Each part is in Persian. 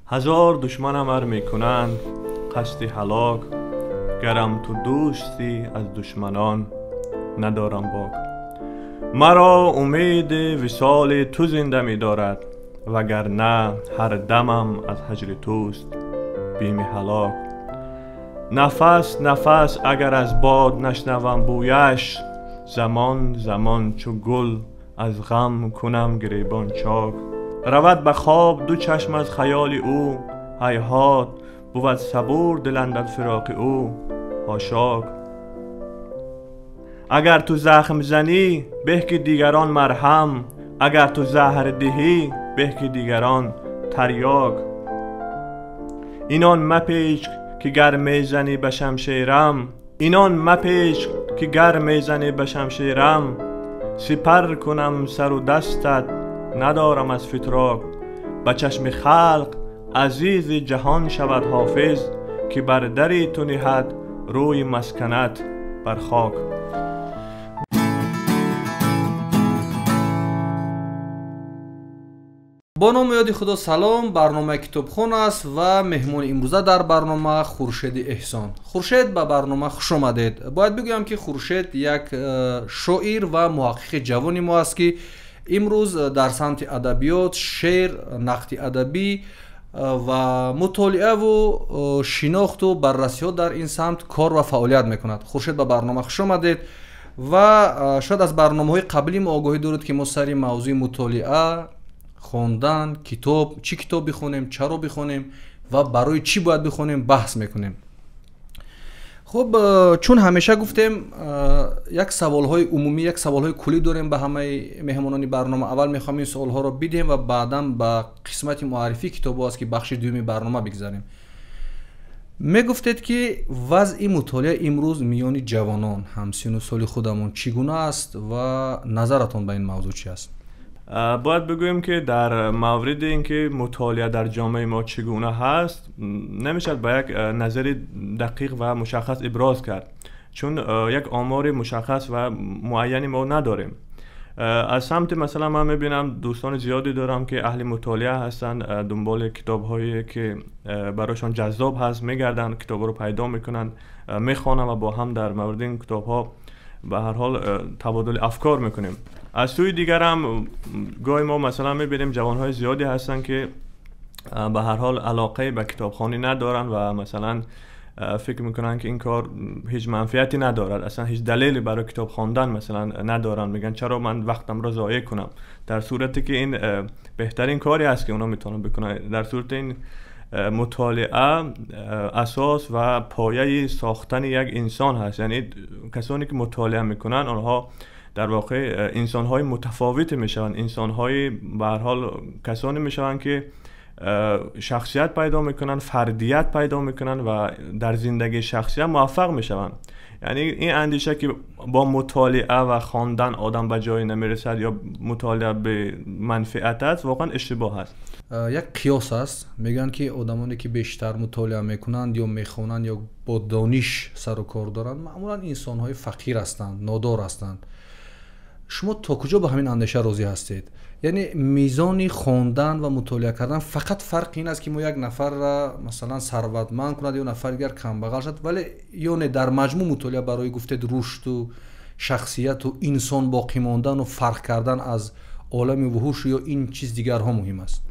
هزار دشمنم ار میکنند قصد هلاک، گرم تو دوستی از دشمنان ندارم باک. مرا امید وصال تو زنده می دارد، وگرنه هر دمم از هجر توست بیم هلاک. نفس نفس اگر از باد نشنوم بویش، زمان زمان چو گل از غم کنم گریبان چاک. رود به خواب دو چشم از خیال او، هیهات بود صبور دل اندر فراق او حاشاک. اگر تو زخم زنی به که دیگران مرهم، اگر تو زهر دهی به که دیگران تریاک. اینان مپیچ که گر میزنی به شمشیرم، اینان مپیچ که گر میزنی به شمشیرم، سپر کنم سر و دستت ندارم از فتراک. به چشم خلق عزیز جهان شود حافظ، که بر دری تو نهد روی مسکنت بر خاک. با نام یاد خدا سلام. برنامه کتابخوان است و مهمان امروزه در برنامه خورشید احسان. خورشید به برنامه خوش آمدید. باید بگویم که خورشید یک شاعر و محقق جوانی ما است که امروز در سمت ادبیات، شعر، نقد ادبی و مطالعه و شناخت و بررسی ها در این سمت کار و فعالیت میکند. خورشید به برنامه خوش آمدید و شاید از برنامه‌های قبلی ما آگاهی دارید که ما سر موضوع مطالعه، خواندن کتاب، چی کتاب بخونیم، چرا بخونیم و برای چی باید بخونیم بحث میکنیم. خب چون همیشه گفتیم یک سوالهای عمومی، یک سوالهای کلی داریم به همه مهمانان برنامه. اول میخوام این سوالها رو بدیم و بعدا به قسمت معرفی کتاب است که بخش دومی برنامه بگذاریم. میگفتید که وضع مطالعه امروز میان جوانان همسن و سال خودمون چگونه است و نظرتون به این موضوع چی است؟ باید بگویم که در مورد اینکه مطالعه در جامعه ما چگونه هست نمیشه با یک نظر دقیق و مشخص ابراز کرد، چون یک آمار مشخص و معینی ما نداریم. از سمت مثلا من میبینم دوستان زیادی دارم که اهل مطالعه هستن، دنبال کتاب هایی که براشون جذاب هست میگردن، کتاب رو پیدا میکنن، میخوانن و با هم در مورد این کتاب ها به هر حال تبادل افکار میکنیم. از سوی دیگر هم گاهی ما مثلا میبینیم جوانهای زیادی هستن که به هر حال علاقه به کتابخوانی ندارن و مثلا فکر میکنن که این کار هیچ منفعتی ندارد، اصلا هیچ دلیلی برای کتاب خواندن مثلا ندارن، میگن چرا من وقتم را ضایع کنم، در صورتی که این بهترین کاری است که اونا میتونن بکنن. در صورت این مطالعه اساس و پایه ساختن یک انسان هست، یعنی کسانی که مطالعه میکنن آنها در واقع انسان‌های متفاوت میشوند، انسان‌های به هر حال کسانی میشوند که شخصیت پیدا میکنن، فردیت پیدا میکنن و در زندگی شخصی موفق میشوند. یعنی این اندیشه که با مطالعه و خواندن آدم به جایی نمیرسد یا مطالعه به منفعت است، واقعا اشتباه است. یک قیاس است، میگن که آدمانی که بیشتر مطالعه میکنند یا میخوانند یا با دانش سر و کار دارند معمولا انسان‌های فقیر هستند، نادار هستند. شما تا کجا با همین اندیشه راضی هستید؟ یعنی میزان خواندن و مطالعه کردن فقط فرق این است که ما یک نفر را مثلا ثروتمند کند یا نفر دیگر کم بغل شد، ولی یعنی در مجموع مطالعه برای گفتید رشد و شخصیت و انسان باقی ماندن و فرق کردن از عالم وحوش یا این چیز دیگر ها مهم است؟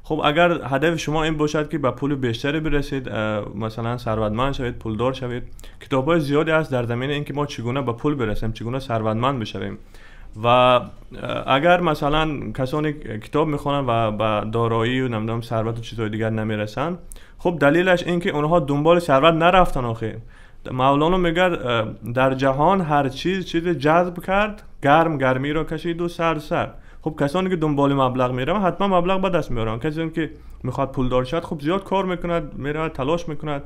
خب اگر هدف شما این باشد که به پول بیشتری برسید، مثلا ثروتمند شوید، پولدار شوید، کتاب‌های زیادی هست در زمینه اینکه ما چگونه به پول برسیم، چگونه ثروتمند بشویم. و اگر مثلا کسانی کتاب میخوانن و به دارایی و نمیدونم ثروت و چیزهای دیگر نمیرسن، خب دلیلش این که اونها دنبال ثروت نرفتن. آخه مولانا میگه در جهان هر چیز جذب کرد، گرم گرمی را کشید و سر. خب کسانی که دنبال مبلغ میرن حتما مبلغ به دست میارن. کسی که میخواد پولدار شد خب زیاد کار میکند، میره تلاش میکند،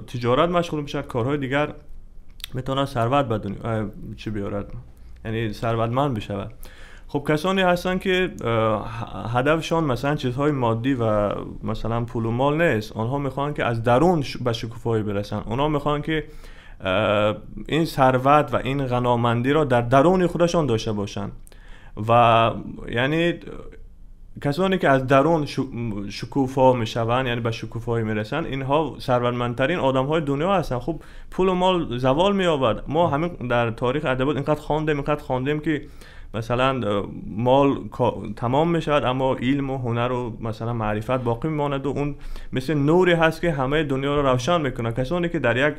تجارت مشغول میشه، کارهای دیگر، میتونه ثروت بدون چی بیارد، یعنی ثروتمند بشه. خب کسانی هستن که هدفشان مثلا چیزهای مادی و مثلا پول و مال نیست، آنها میخوان که از درون به شکوفایی برسن، آنها میخوان که این ثروت و این غنامندی را در درون خودشان داشته باشن و یعنی کسانی که از درون شکوفا میشوند، یعنی به شکوفایی میرسن، اینها ثروتمندترین آدم‌های دنیا هستن. خب پول و مال زوال می‌یابد. ما همین در تاریخ ادبیات اینقدر خواندیم که مثلا مال تمام میشود اما علم و هنر و مثلا معرفت باقی میماند و اون مثل نوری هست که همه دنیا رو روشن میکنه. کسانی که در یک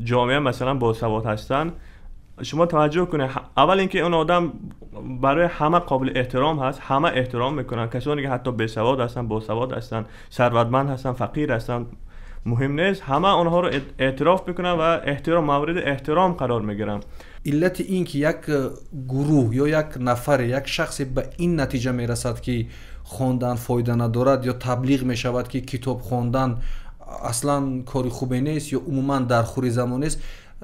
جامعه مثلا باسواد هستن، شما توجه کنید، اول اینکه اون آدم برای همه قابل احترام هست، همه احترام میکنن. کسانی که حتی بیسواد هستن، باسواد هستن، ثروتمند هستن، فقیر هستن، مهم نیست، همه اونها رو اعتراف میکنن و مورد احترام قرار میگیرن. علت این که یک گروه یا یک نفر، یک شخص به این نتیجه میرسد که خواندن فایده ندارد یا تبلیغ میشود که کتاب خواندن اصلا کاری خوبی نیست یا عموما در خوری زمان است،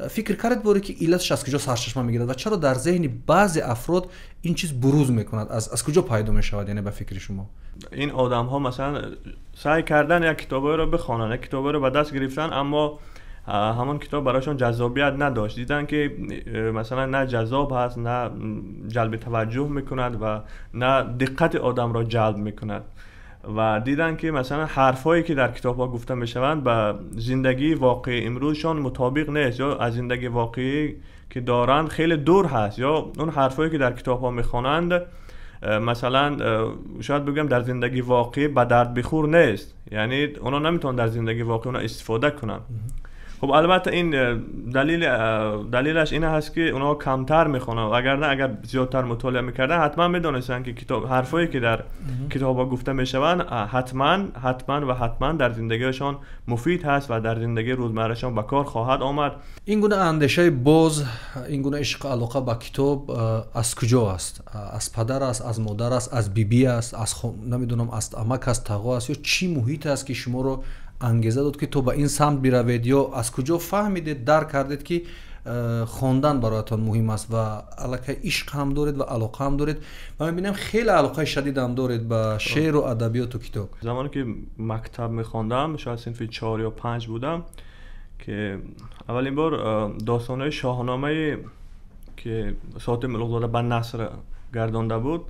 فکر کرد باره که علتش از کجا سرچشمه میگیرد و چرا در ذهن بعضی افراد این چیز بروز میکند؟ از کجا پیدا میشود؟ یعنی به فکر شما این آدم ها مثلا سعی کردن یک کتابی رو بخوانن، یک کتابی رو به دست گرفتن، اما همون کتاب براشون جذابیت نداشت. دیدن که مثلا نه جذاب هست، نه جلب توجه میکند و نه دقت آدم را جلب میکند و دیدن که مثلا حرفایی که در کتاب ها گفته میشوند با زندگی واقعی امروزشان مطابق نیست، یا از زندگی واقعی که دارن خیلی دور هست، یا اون حرفایی که در کتاب ها میخوانند مثلا شاید بگم در زندگی واقعی به درد بخور نیست، یعنی اونا نمیتونن در زندگی واقعی اونا استفاده کنن. خب البته این دلیلش این هست که اونها کمتر میخونن، اگر زیادتر مطالعه میکردن حتما میدونستن که کتاب حرفایی که در کتابا گفته میشوند حتما در زندگیشان مفید هست و در زندگی روزمرهشان به کار خواهد آمد. این گونه اندیشه باز، این گونه عشق علاقه به کتاب از کجا است؟ از پدر است، از مادر است، از بیبی است، از نمیدونم از عمک است، تقوا است، یا چی محیط است که شما رو انگیزه داد که تو به این سمت بروید؟ یا از کجا فهمیدید، درک کردید که خواندن برایتان مهم است و علاقه عشق هم دارید و علاقه هم دارید؟ و من میبینم خیلی علاقه شدید هم دارید به شعر و ادبیات و کتاب. زمانی که مکتب میخواندم، شاید صنف 4 یا 5 بودم، که اولین بار داستان‌های شاهنامه که ساعت ملوک‌زاده به نثر گردانده بود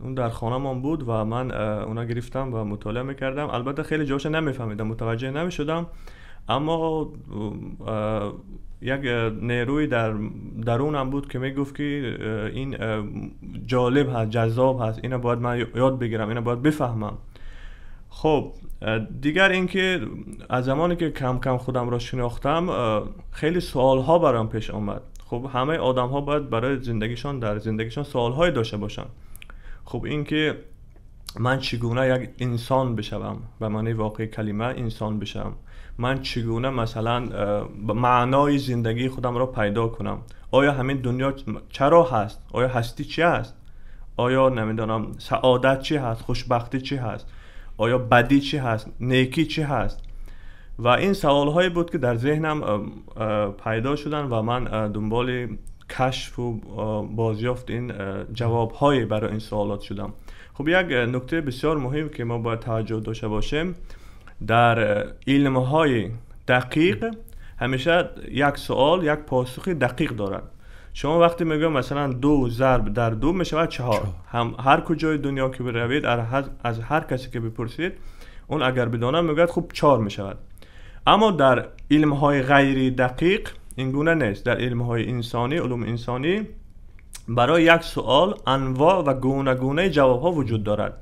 اون در خانه‌مان بود و من اونا گرفتم و مطالعه میکردم. البته خیلی جاش نمیفهمیدم، متوجه نمیشدم، اما یک نیروی در درونم بود که میگفت که این جالب هست، جذاب هست، اینو باید من یاد بگیرم، اینو باید بفهمم. خب دیگر اینکه از زمانی که کم کم خودم را شناختم خیلی سوالها برام پیش آمد. خب همه آدم‌ها باید برای زندگیشان در زندگیشان سوال‌های داشته باشن. خب این که من چگونه یک انسان بشوم، به معنی واقعی کلمه انسان بشم، من چگونه مثلا معنای زندگی خودم را پیدا کنم، آیا همین دنیا چرا هست، آیا هستی چی هست، آیا نمیدونم سعادت چی هست، خوشبختی چی هست، آیا بدی چی هست، نیکی چی هست. و این سوال هایی بود که در ذهنم پیدا شدن و من دنبال کشف و بازیافت این جواب های برای این سوالات شدم. خب یک نکته بسیار مهم که ما باید توجه داشته باشیم، در علم های دقیق همیشه یک سوال یک پاسخ دقیق دارد. شما وقتی میگم مثلا 2 ضرب در 2 میشود 4، هم هر کجای دنیا که بروید از هر کسی که بپرسید اون اگر بدانه میگه خب 4 میشود. اما در علم های غیر دقیق این گونه نیست. در علم های انسانی، علوم انسانی، برای یک سوال انواع و گونه گونه جواب ها وجود دارد.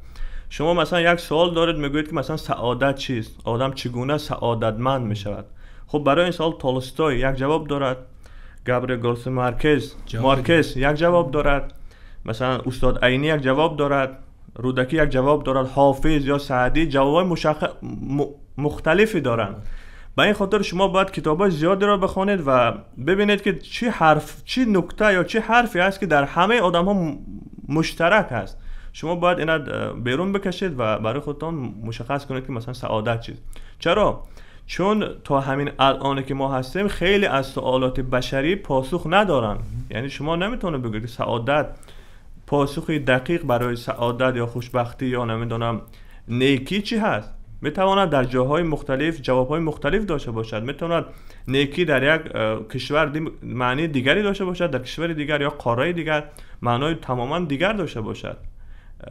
شما مثلا یک سوال دارید میگوید که مثلا سعادت چیست، آدم چگونه سعادتمند میشود. خب برای این سوال تولستوی یک جواب دارد، گابریل گارسیا مارکز یک جواب دارد، مثلا استاد عینی یک جواب دارد، رودکی یک جواب دارد، حافظ یا سعدی جوابای مختلفی دارند. به این خاطر شما باید کتابای زیادی را بخونید و ببینید که چی نکته یا چی حرفی است که در همه آدم ها مشترک است. شما باید اینا بیرون بکشید و برای خودتان مشخص کنید که مثلا سعادت چیست. چرا؟ چون تا همین الان که ما هستیم خیلی از سوالات بشری پاسخ ندارن. یعنی شما نمیتونه بگید سعادت، پاسخی دقیق برای سعادت یا خوشبختی یا نمیدونم نیکی چی هست. میتواند در جاهای مختلف جوابهای مختلف داشته باشد. میتواند نیکی در یک کشور معنی دیگری داشته باشد، در کشور دیگر یا قاره دیگر معنای تماما دیگر داشته باشد.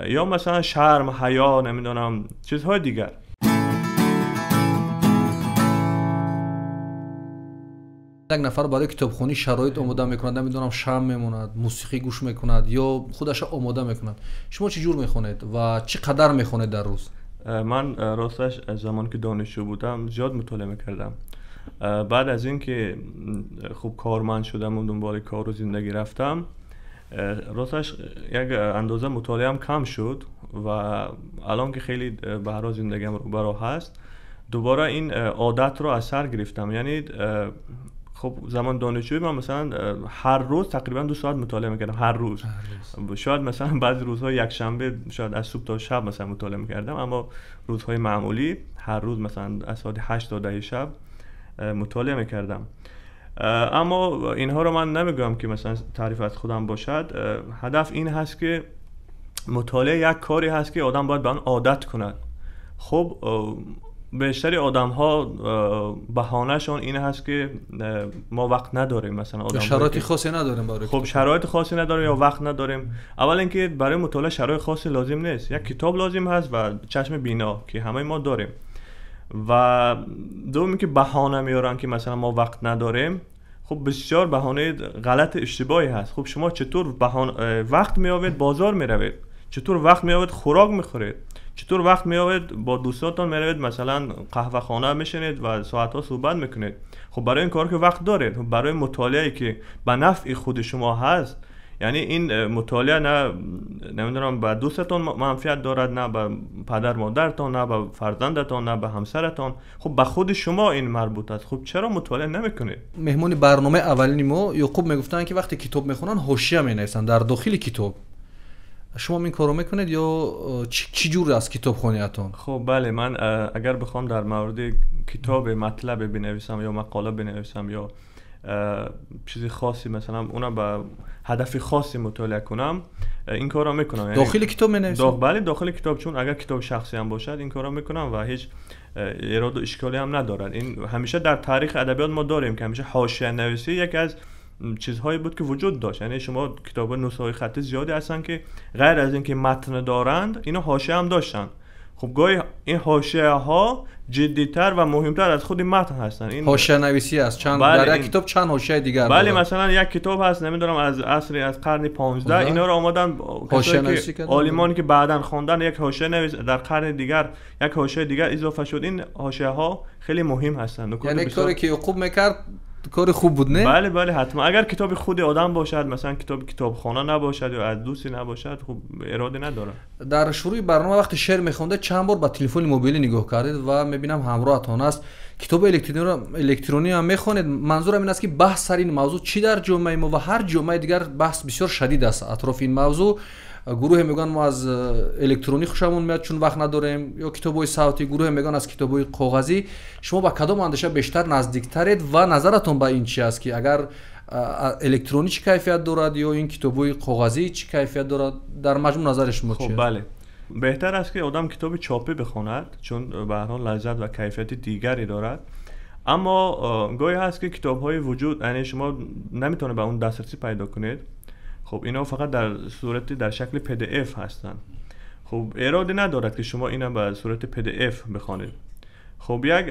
یا مثلا شرم، حیا، نمیدونم چیزهای دیگر. یک نفر برای کتابخوانی شرایط آماده میکند، نمیدونم شم میموند، موسیقی گوش میکند یا خودش آماده میکند، شما چه جور میخونید و چقدر میخونید در روز؟ من راستش از زمان که دانشجو بودم زیاد مطالعه میکردم. بعد از اینکه خوب کارمند شدم و دنبال کار و زندگی رفتم، راستش یک اندازه مطالعه هم کم شد و الان که خیلی به هر زندگیم رو برا هست، دوباره این عادت رو از سر گرفتم. یعنی خب زمان دانشجویی من مثلا هر روز تقریبا 2 ساعت مطالعه میکردم، هر روز. شاید مثلا بعضی روزها یک شنبه شاید از صبح تا شب مثلا مطالعه میکردم، اما روزهای معمولی هر روز مثلا از ساعت 8 تا 10 شب مطالعه میکردم. اما اینها رو من نمیگم که مثلا تعریف از خودم باشد. هدف این هست که مطالعه یک کاری هست که آدم باید به آن عادت کند. خب بیشتری آدم ها بهانه شون این هست که ما وقت نداریم، مثلا آدم شرایط خاصی نداریم برای خب شرایط خاصی نداریم یا وقت نداریم. اول اینکه برای مطالعه شرایط خاصی لازم نیست، یک کتاب لازم هست و چشم بینا که همه ما داریم. و دومی که بهانه میارن که مثلا ما وقت نداریم، خب بسیار بهانه غلط اشتباهی هست. خب شما چطور وقت میآورید بازار میروید، چطور وقت میآورید خوراک میخورید، چطور وقت میآورید با دوستاتون میروید مثلا قهوه خانه میشینید و ساعتها صحبت میکنید. خب برای این کار که وقت دارید. برای مطالعه که به نفع خود شما هست، یعنی این مطالعه نمیدونم به دوستتون منفعت دارد، نه به پدر مادرتون، نه به فرزندتون، نه به همسرتون، خب به خود شما این مربوط است. خب چرا مطالعه نمیکنید؟ مهمون برنامه اولین ما یعقوب میگفتن که وقتی کتاب میخونن حاشیه مینویسن در داخل کتاب. شما این کارو میکنید یا چی جور است کتابخونیتون؟ خب بله، من اگر بخوام در مورد کتاب مطلب بنویسم یا مقاله بنویسم یا چیزی خاصی مثلا اونا با هدف خاصی مطالعه کنم، این کارا میکنم. یعنی داخل کتاب مینویسم؟ بله داخل کتاب، چون اگر کتاب شخصی هم باشد این کارا میکنم و هیچ ایراد و اشکالی هم ندارد. این همیشه در تاریخ ادبیات ما داریم که همیشه حاشیه نویسی یک از چیزهایی بود که وجود داشت. یعنی شما کتاب نسخه خطی زیادی هستن که غیر از اینکه متن دارند، اینا حاشیه هم داشتن. خب گاهی این حاشیه ها جدی‌تر و مهمتر از خود متن هستن. این حاشیه نویسی است. چند در یک کتاب چند حاشیه دیگر بله داره. مثلا یک کتاب هست نمیدونم از عصر از قرن 15 اینا رو آمدن کسایی که عالمانی که بعداً خواندن یک حاشیه نویس در قرن دیگر یک حاشیه دیگر اضافه شد. این حاشیه ها خیلی مهم هستن. یعنی کاری که یعقوب میکرد کار خوب بود نه؟ بله بله حتما. اگر کتاب خود آدم باشد، مثلا کتابخانه نباشد یا از دوستی نباشد، خب اراده نداره. در شروع برنامه وقتی شعر میخونده چند بار با تلفن موبایلی نگاه کردید و میبینم همراهتون است کتاب الکترونی هم میخونید. منظورم این است که بحث سر این موضوع چی در جامعه ما و هر جامعه دیگر بحث بسیار شدید است اطراف این موضوع. گروه میگن ما از الکترونی خوشمون میاد چون وقت نداریم، یا کتابای صوتی، گروه میگن از کتابای کاغذی. شما با کدام اندیشه بیشتر نزدیکترید و نظرتون به این چی است که اگر الکترونی چه کیفیت دارد یا این کتابای کاغذی چه کیفیت دارد؟ در مجموع نظر شما چیه؟ خب بله، بهتر است که آدم کتاب چاپی بخواند چون به هر حال لذت و کیفیت دیگری دارد. اما گاهی هست که کتاب‌های وجود، یعنی شما نمیتونه به اون دسترسی پیدا کنید. خب اینا فقط در شکل PDF هستن. خب اراده ندارد که شما اینا به صورت PDF بخوانید. خب یک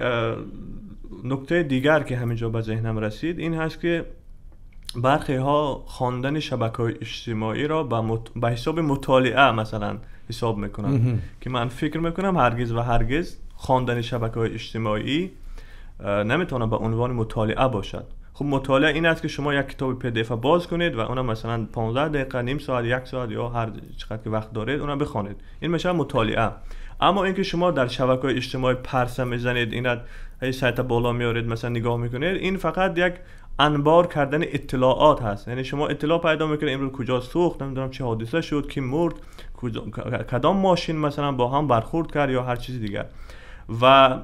نکته دیگر که همینجا به ذهنم رسید این هست که برخی ها خواندن شبکه‌های اجتماعی را به حساب مطالعه مثلا حساب میکنن که من فکر میکنم هرگز و هرگز خواندن شبکه‌های اجتماعی نمیتونه به عنوان مطالعه باشد. خب مطالعه این است که شما یک کتاب PDF باز کنید و اونم مثلا 15 دقیقه، نیم ساعت، یک ساعت یا هر چقدر که وقت دارید اونم بخونید. این میشه مطالعه. اما اینکه شما در شبکه‌های اجتماعی پرسه میزنید، اینا هی سایت بالا میارید مثلا نگاه میکنید، این فقط یک انبار کردن اطلاعات هست. یعنی شما اطلاع پیدا میکنید امروز کجا سوخت، نمیدونم چه حادثه شد، کی مرد، کدام ماشین مثلا با هم برخورد کرد یا هر چیز دیگر. و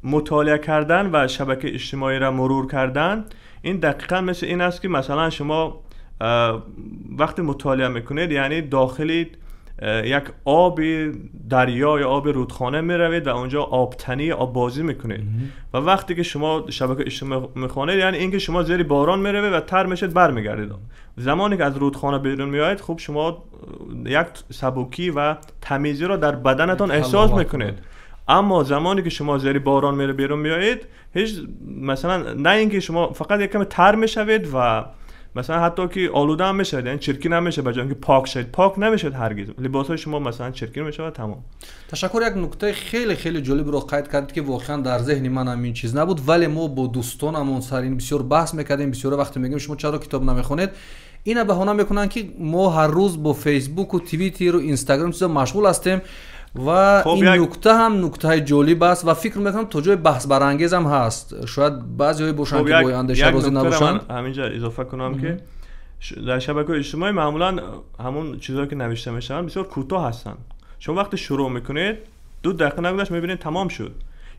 مطالعه کردن و شبکه اجتماعی را مرور کردن این دقیقاً مثل این است که مثلا شما وقتی مطالعه میکنید یعنی داخل یک آب دریا یا آب رودخانه میروید و اونجا آبتنی آب بازی میکنید و وقتی که شما شبکه اجتماعی میخوانید یعنی اینکه شما زیر باران میروید و تر میشید برمیگردید. زمانی که از رودخانه بیرون میایید خب شما یک سبکی و تمیزی رو در بدنتان احساس میکنید. اما زمانی که شما زیر باران میره بیرون میایید هیچ مثلا نه اینکه شما فقط یک کم تر میشوید و مثلا حتی که آلوده هم میشه، یعنی چرکین هم میشه، بجای اینکه پاک شد پاک نمیشه هرگز، لباسای شما مثلا چرکین میشه و تمام. تشکر. یک نکته خیلی خیلی جالب رو قید کردید که واقعا در ذهن من هم این چیز نبود، ولی ما با دوستانمون سر این بسیار بحث میکردیم. بسیار وقت میگیم شما چرا کتاب نمیخونید، اینا بهانه میکنن که ما هر روز با فیسبوک و توییتر و اینستاگرام چیزا مشغول هستیم و خب این نکته هم نکته جالب است و فکر میکنم تو جای بحث برانگیز هم هست. شاید بعضی باشن که با اندیشه روزی نباشن. همینجا اضافه کنم که در شبکه اجتماعی معمولا همون چیزایی که نوشته میشن بسیار کوتاه هستن. شما وقتی شروع میکنید 2 دقیقه نگذشت میبینید تمام شد،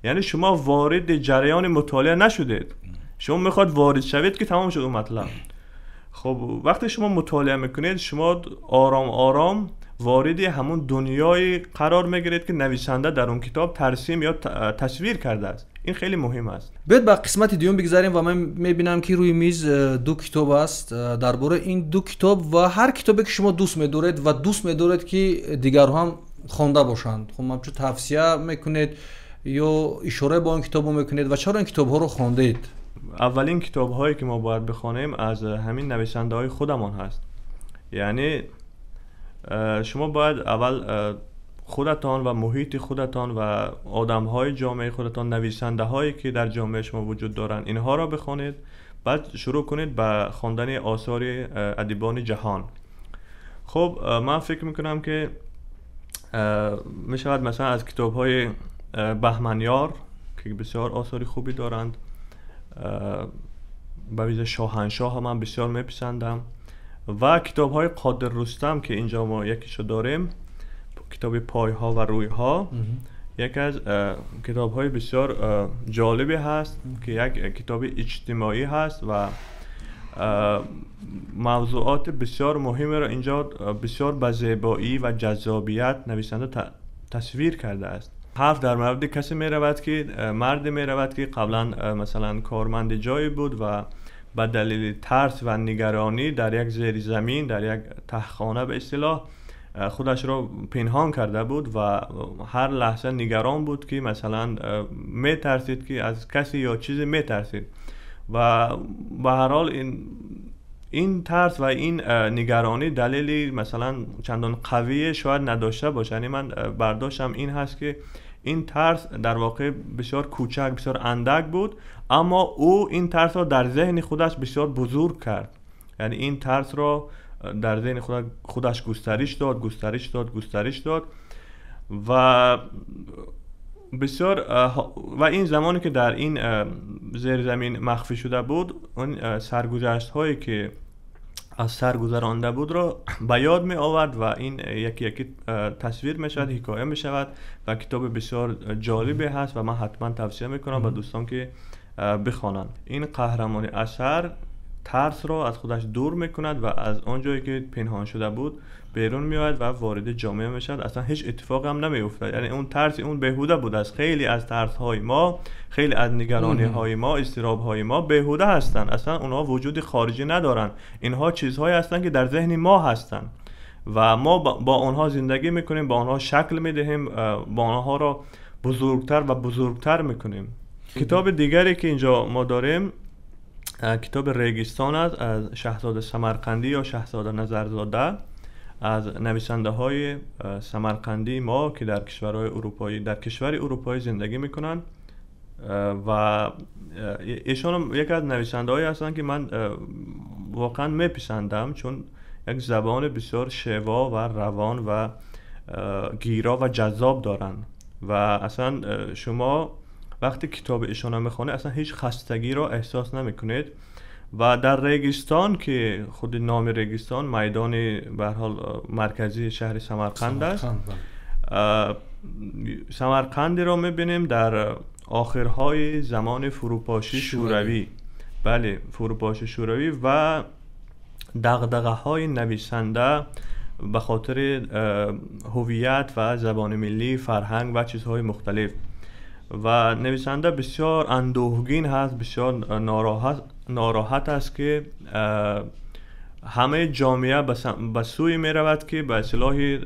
یعنی شما وارد جریان مطالعه نشدید. شما میخواد وارد شوید که تمام شد اون مطلب. خب وقتی شما مطالعه میکنید شما آرام آرام وارد همون دنیای قرار میگیرید که نویسنده در اون کتاب ترسیم یا تصویر کرده است. این خیلی مهم است. بیاید به قسمت دیوم بگذاریم و من میبینم که روی میز 2 کتاب است. درباره این 2 کتاب و هر کتابی که شما دوست می‌دارید و دوست می‌دارید که دیگر هم خوانده باشند، خب من چه توصیه میکنید یا اشاره با این کتابو میکنید و چرا این کتاب‌ها رو خواندید؟ اولین کتاب‌هایی که ما باید بخوانیم از همین نویسنده‌های خودمان هست. یعنی شما باید اول خودتان و محیط خودتان و آدم‌های جامعه خودتان، نویسنده‌هایی که در جامعه شما وجود دارن اینها را بخوانید، بعد شروع کنید به خواندن آثار ادیبان جهان. خب من فکر میکنم که میشود مثلا از کتاب‌های بهمنیار که بسیار آثار خوبی دارند، به ویژه شاهنشاه من بسیار میپسندم، و کتاب‌های قادر رستم که اینجا ما یکیشو داریم، کتاب پایها و رویها، یک از کتاب‌های بسیار جالبی هست که یک کتاب اجتماعی هست و موضوعات بسیار مهمی را اینجا بسیار با زیبایی و جذابیت نویسنده تصویر کرده است. حرف در مورد کسی می رود که مرد می رود که قبلا مثلا کارمند جایی بود و به دلیل ترس و نگرانی در یک زیر زمین، در یک تهخانه به اصطلاح خودش را پنهان کرده بود و هر لحظه نگران بود که مثلا می ترسید که از کسی یا چیزی می ترسید و به هر حال این ترس و این نگرانی دلیلی مثلا چندان قوی شاید نداشته باشه. یعنی من برداشتم این هست که این ترس در واقع بسیار کوچک، بسیار اندک بود، اما او این ترس را در ذهن خودش بسیار بزرگ کرد. یعنی این ترس را در ذهن خودش گسترش داد و بسیار و این زمانی که در این زیر زمین مخفی شده بود، اون سرگذشت هایی که از سر گذرانده بود را به یاد می آورد و این یکی یکی تصویر می شود، حکایه می شود و کتاب بسیار جالبی هست و من حتما توصیه می کنم به دوستان که بخوانند. این قهرمان اثر ترس را از خودش دور می کند و از آن جایی که پنهان شده بود بیرون می آید و وارد جامعه می شود. اصلا هیچ اتفاقی هم نمی افتاد. یعنی اون ترس اون بیهوده بود. از خیلی از ترس های ما، خیلی از نگرانی های ما، اضطراب های ما بیهوده هستند. اصلا اونها وجود خارجی ندارن. اینها چیزهایی هستند که در ذهن ما هستند و ما با آنها زندگی میکنیم، با آنها شکل میدهیم، با آنها را بزرگتر و بزرگتر میکنیم. کتاب دیگری که اینجا ما داریم کتاب ریگستان است از شهزاده سمرقندی یا شهزاده نظرزاده، از نویسنده های سمرقندی ما که در کشورهای اروپایی، در کشور اروپایی زندگی میکنن و ایشان یک از نویسنده هایی هستن که من واقعا میپسندم، چون یک زبان بسیار شیوا و روان و گیرا و جذاب دارن و اصلا شما وقتی کتاب ایشان میخونه اصلا هیچ خستگی را احساس نمیکنید. و در ریگستان که خود نام ریگستان میدان به هر حال مرکزی شهر سمرقند است، سمرقند را میبینیم در آخرهای زمان فروپاشی شوروی. بله، فروپاشی شوروی و دغدغه های نویسنده به خاطر هویت و زبان ملی، فرهنگ و چیزهای مختلف. و نویسنده بسیار اندوهگین هست، بسیار ناراحت است که همه جامعه به سوی می رود که به اصطلاح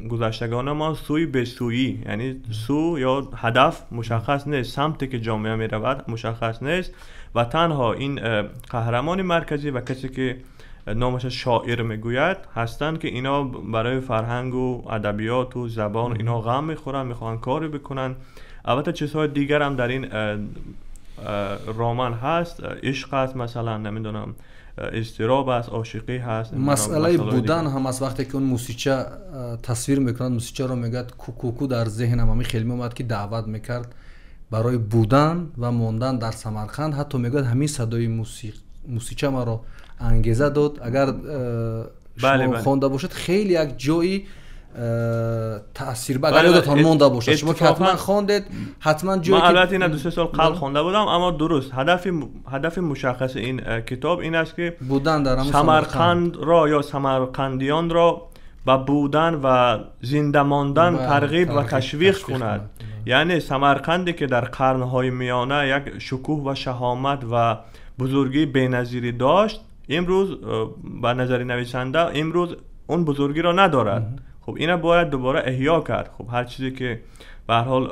گذشتگان ما سوی به سویی، یعنی سو یا هدف مشخص نیست، سمتی که جامعه می رود مشخص نیست و تنها این قهرمان مرکزی و کسی که نامش شاعر میگوید هستند که اینا برای فرهنگ و ادبیات و زبان اینا غم میخورن، میخوان کاری بکنن. البته چیزهای دیگر هم در این رمان هست، عشق هست مثلا، نمیدونم اضطراب است، عاشقی هست، مسئله بودن هم از وقتی که اون موسیقی تصویر میکنند، موسیقی رو میگه کوکو در ذهنم همین خیلی اومد که دعوت میکرد برای بودن و موندن در سمرقند. حتی میگه همین صدای موسیقی ما رو انگیزه داد. اگر شما خوانده باشید خیلی یک جایی تأثیر اگر یادتان مونده باشه، شما که حتما خواندید، حتما جایی من البته اینا 2-3 سال قبل خوانده بودم، اما درست هدف مشخص این کتاب این است که بودن در سمرقند را یا سمرقندیان را به بودن و زنده ماندن ترغیب و تشویق کند. یعنی سمرقندی که در قرنهای میانه یک شکوه و شهامت و بزرگی بی‌نظیری داشت، امروز به نظر نویسنده امروز اون بزرگی را ندارد. خب اینا باید دوباره احیا کرد. خب هر چیزی که به هر حال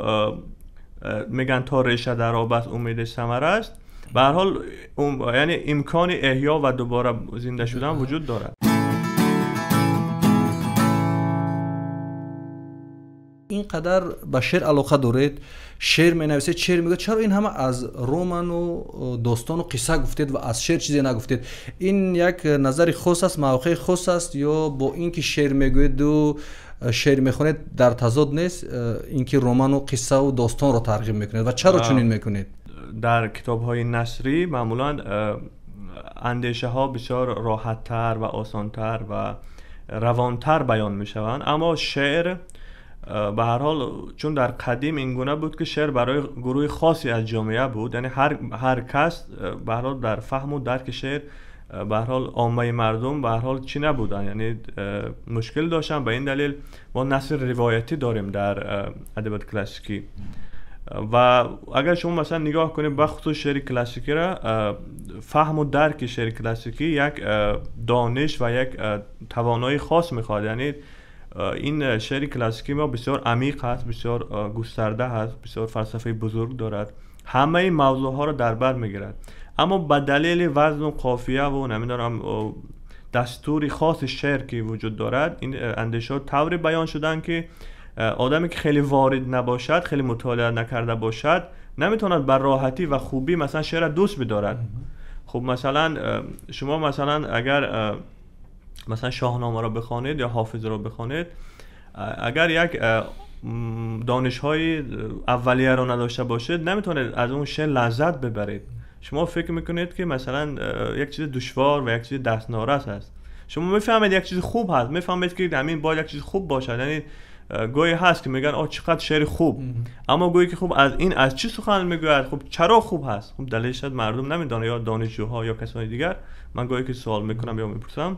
میگن تا ریشه در آب است امید ثمر است، به هر حال یعنی امکان احیا و دوباره زنده شدن وجود دارد. اینقدر به شعر علاقه دارید، شعر می‌نویسید، شعر میگه، چرا این همه از رمان و داستان و قصه گفتید و از شعر چیزی نگفتید؟ این یک نظر خاص است، موقع خاص است، یا با اینکه شعر میگوید و شعر میخونید در تضاد نیست، اینکه رمان و قصه و داستان رو ترغیب میکنید و چرا چنین میکنید؟ در کتاب‌های نثری معمولاً اندیشه ها بسیار راحت‌تر و آسان‌تر و روان‌تر بیان میشوند، اما شعر به هر حال چون در قدیم این گونه بود که شعر برای گروه خاصی از جامعه بود، یعنی هر کس به هر حال در فهم و درک شعر به هر حال عامه مردم به هر حال چی نبودن، یعنی مشکل داشتن. به این دلیل ما نثر روایتی داریم در ادبیات کلاسیکی و اگر شما مثلا نگاه کنید به خصوص شعر کلاسیکی را، فهم و درک شعر کلاسیکی یک دانش و یک توانایی خاص میخواد. یعنی این شعر کلاسیکی ما بسیار عمیق هست، بسیار گسترده هست، بسیار فلسفه بزرگ دارد، همه این موضوع ها رو در بر میگیرد، اما به دلیل وزن و قافیه و نمیدونم دستور خاص شعر که وجود دارد، این اندیشات طوری بیان شدن که آدمی که خیلی وارد نباشد، خیلی مطالعه نکرده باشد، نمیتواند بر راحتی و خوبی مثلا شعر دوست بدارد. خب مثلا شما مثلا اگر مثلا شاهنامه را بخوانید یا حافظ را بخوانید، اگر یک دانش‌های اولیه را نداشته باشید نمیتونید از اون شعر لذت ببرید. شما فکر میکنید که مثلا یک چیز دشوار و یک چیز دست‌نارس است. شما میفهمید یک چیز خوب هست، میفهمید که همین باید یک چیز خوب باشد. یعنی گویی هست که میگن آ چقدر شعر خوب، اما گویی که خوب از چی سخن میگوید؟ خب چرا خوب هست؟ خب دلیلش شاید مردم نمیدونه، یا دانشجوها یا کسانی دیگر. من گویی که سوال میکنم یا میپرسم،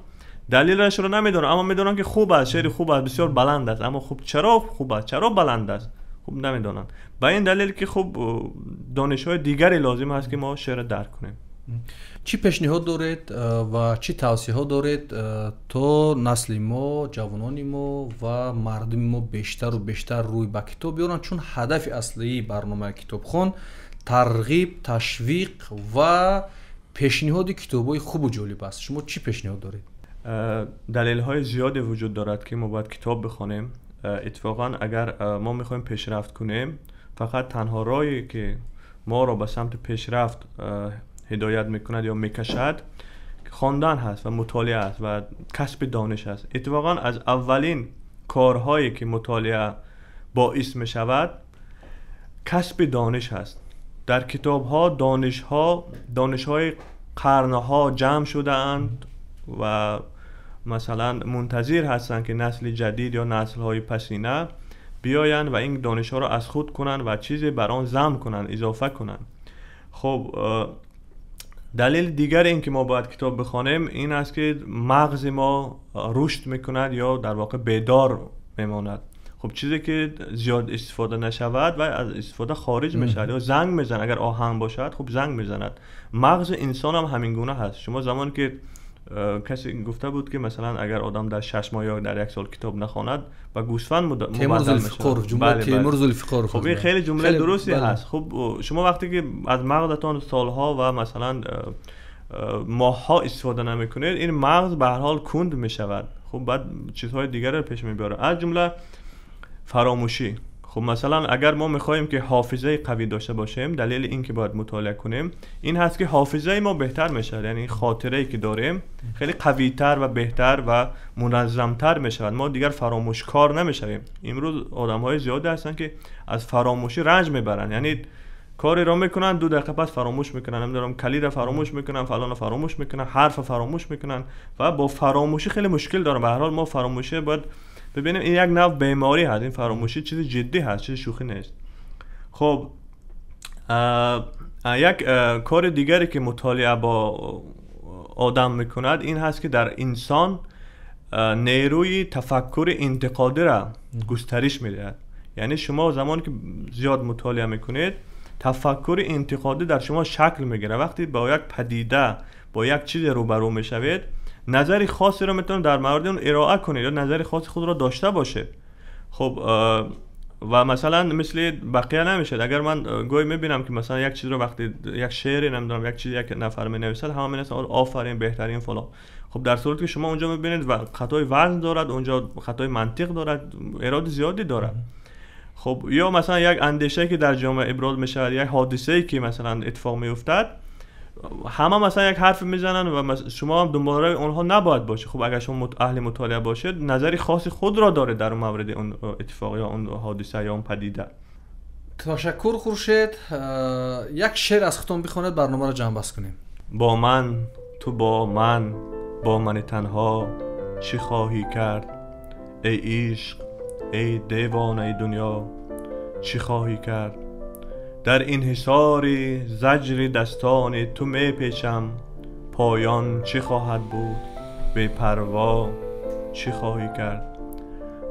دلیلش رو نمیدونم، اما میدونن که خوب است، شعر خوب است، بسیار بلند است، اما خب چرا خوب است، چرا بلند است؟ خب نمیدونن. با این دلیل که خب دانش‌های دیگری لازم است که ما شعر درک کنیم. چی پیشنهاد دارید و چی توصیه ها دارید تا نسل ما، جوانان ما و مردم ما بیشتر و بیشتر روی به کتاب بیارن؟ چون هدف اصلی برنامه کتابخوان ترغیب، تشویق و پیشنهاد کتابای خوب و جالب است. شما چی پیشنهاد دارید؟ دلیل های زیادی وجود دارد که ما باید کتاب بخونیم. اتفاقا اگر ما میخوایم پیشرفت کنیم، فقط تنها راهی که ما را به سمت پیشرفت هدایت میکند یا میکشد خواندن هست و مطالعه است و کسب دانش است. اتفاقا از اولین کارهایی که مطالعه باعث میشود کسب دانش هست. در کتاب ها دانش های قرنها جمع شده اند و مثلا منتظر هستند که نسل جدید یا نسل های پسینه بیاین و این دانش ها را از خود کنن و چیزی بر آن ضم کنن، اضافه کنن. خب دلیل دیگر این که ما باید کتاب بخوانیم این است که مغز ما رشد میکند یا در واقع بیدار میماند. خب چیزی که زیاد استفاده نشود و از استفاده خارج میشود یا زنگ میزنه، اگر آهنگ باشد خب زنگ میزند. مغز انسان هم همین گونه هست. شما زمان که کسی گفته بود که مثلا اگر آدم در 6 ماه یا در 1 سال کتاب نخواند و گوسفند مبدل میشه. جمله تیمور ذوالفقار. خب این خیلی جمله درستی هست. خب شما وقتی که از مغزتان سالها و مثلا ماه‌ها استفاده نمیکنید، این مغز به هر حال کند میشود. خب بعد چیزهای دیگر رو پیش میبره، از جمله فراموشی. خب مثلا اگر ما میخوایم که حافظه قوی داشته باشیم، دلیل این که باید مطالعه کنیم این هست که حافظه ما بهتر میشه، یعنی خاطره‌ای که داریم خیلی قوی‌تر و بهتر و منظم‌تر میشود. ما دیگر فراموشکار نمیشویم. امروز آدم‌های زیاد هستن که از فراموشی رنج میبرن، یعنی کاری را میکنن 2 دقیقه پس فراموش میکنن، نمیدونم کلید فراموش میکنن، فلان فراموش میکنن، حرف فراموش میکنن و با فراموشی خیلی مشکل دارن. به هر حال ما فراموشی باید ببینیم این یک نوع بیماری هست. این فراموشی چیز جدی هست، چیز شوخی نیست. خب یک کار دیگری که مطالعه با آدم میکند این هست که در انسان نیروی تفکر انتقادی را گسترش میدهد. یعنی شما زمانی که زیاد مطالعه میکنید تفکر انتقادی در شما شکل میگیره. وقتی با یک پدیده با یک چیز روبرو میشوید نظری خاصی رو میتونید در مورد اون ارائه کنید یا نظری خاص خود را داشته باشه. خب و مثلا مثل بقیه نمیشه. اگر من گاهی میبینم که مثلا یک چیز رو وقتی یک شعری نمیدونم یک چیز یک نفر مینویسد همه مینویسن آفرین بهترین فلان، خب در صورتی که شما اونجا میبینید و خطای وزن دارد، اونجا خطای منطق دارد، ایراد زیادی دارد. خب یا مثلا یک اندیشه که در جامعه ابراز میشه، یک حادثه‌ای که مثلا اتفاق میافتد، همه مثلا یک حرف میزنن و شما هم دنبال اونها نباید باشه. خب اگر شما اهل مطالعه باشید نظری خاصی خود را داره در مورد اون اتفاق یا اون حادثه یا اون پدیده. تشکر خورشید. یک شعر از خودتون بخونید برنامه را جمع بست کنیم. با من تو با من تنها چی خواهی کرد؟ ای عشق ای دیوانه دنیا چی خواهی کرد؟ در این حصاری زجر دستان تو می پیچم، پایان چی خواهد بود؟ بی پروا چی خواهی کرد؟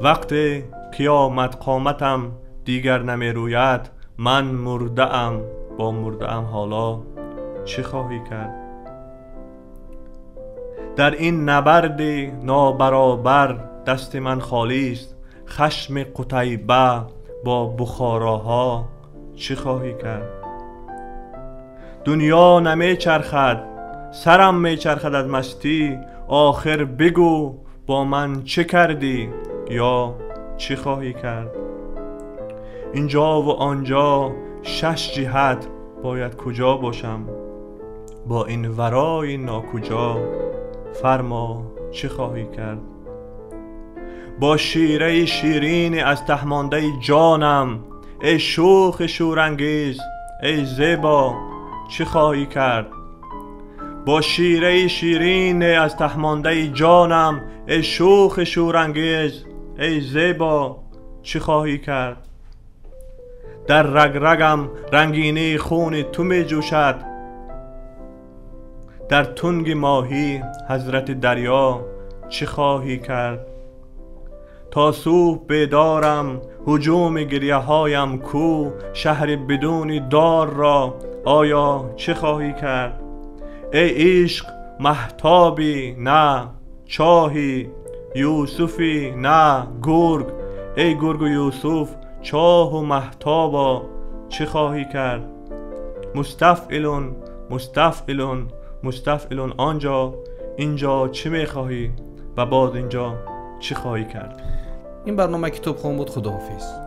وقتی قیامت قامتم دیگر نمی روید، من مرده ام با مرده ام حالا چی خواهی کرد؟ در این نبرد نابرابر دست من خالی است، خشم قتیبه با بخاراها چی خواهی کرد؟ دنیا نمی چرخد سرم می چرخد از مستی، آخر بگو با من چه کردی یا چی خواهی کرد؟ اینجا و آنجا 6 جهت باید کجا باشم، با این ورای ناکجا فرما چی خواهی کرد؟ با شیره شیرین از تهمانده جانم، ای شوخ شورانگیز ای زیبا چی خواهی کرد؟ با شیره شیرین از تهمانده جانم، ای شوخ شورانگیز ای زیبا چی خواهی کرد؟ در رگ رگم رنگینی خون تو می جوشد، در تنگ ماهی حضرت دریا چی خواهی کرد؟ تا صبح بیدارم هجوم گریه هایم کو، شهر بدون دار را آیا چه خواهی کرد؟ ای عشق مهتابی نه چاهی، یوسفی نه گرگ، ای گرگ و یوسف چاه و مهتابا چه خواهی کرد؟ مستفعلون مستفعلون مستفعلون آنجا، اینجا چه میخواهی و باز اینجا چه خواهی کرد؟ این برنامه کتابخوان بود. خداحافظ.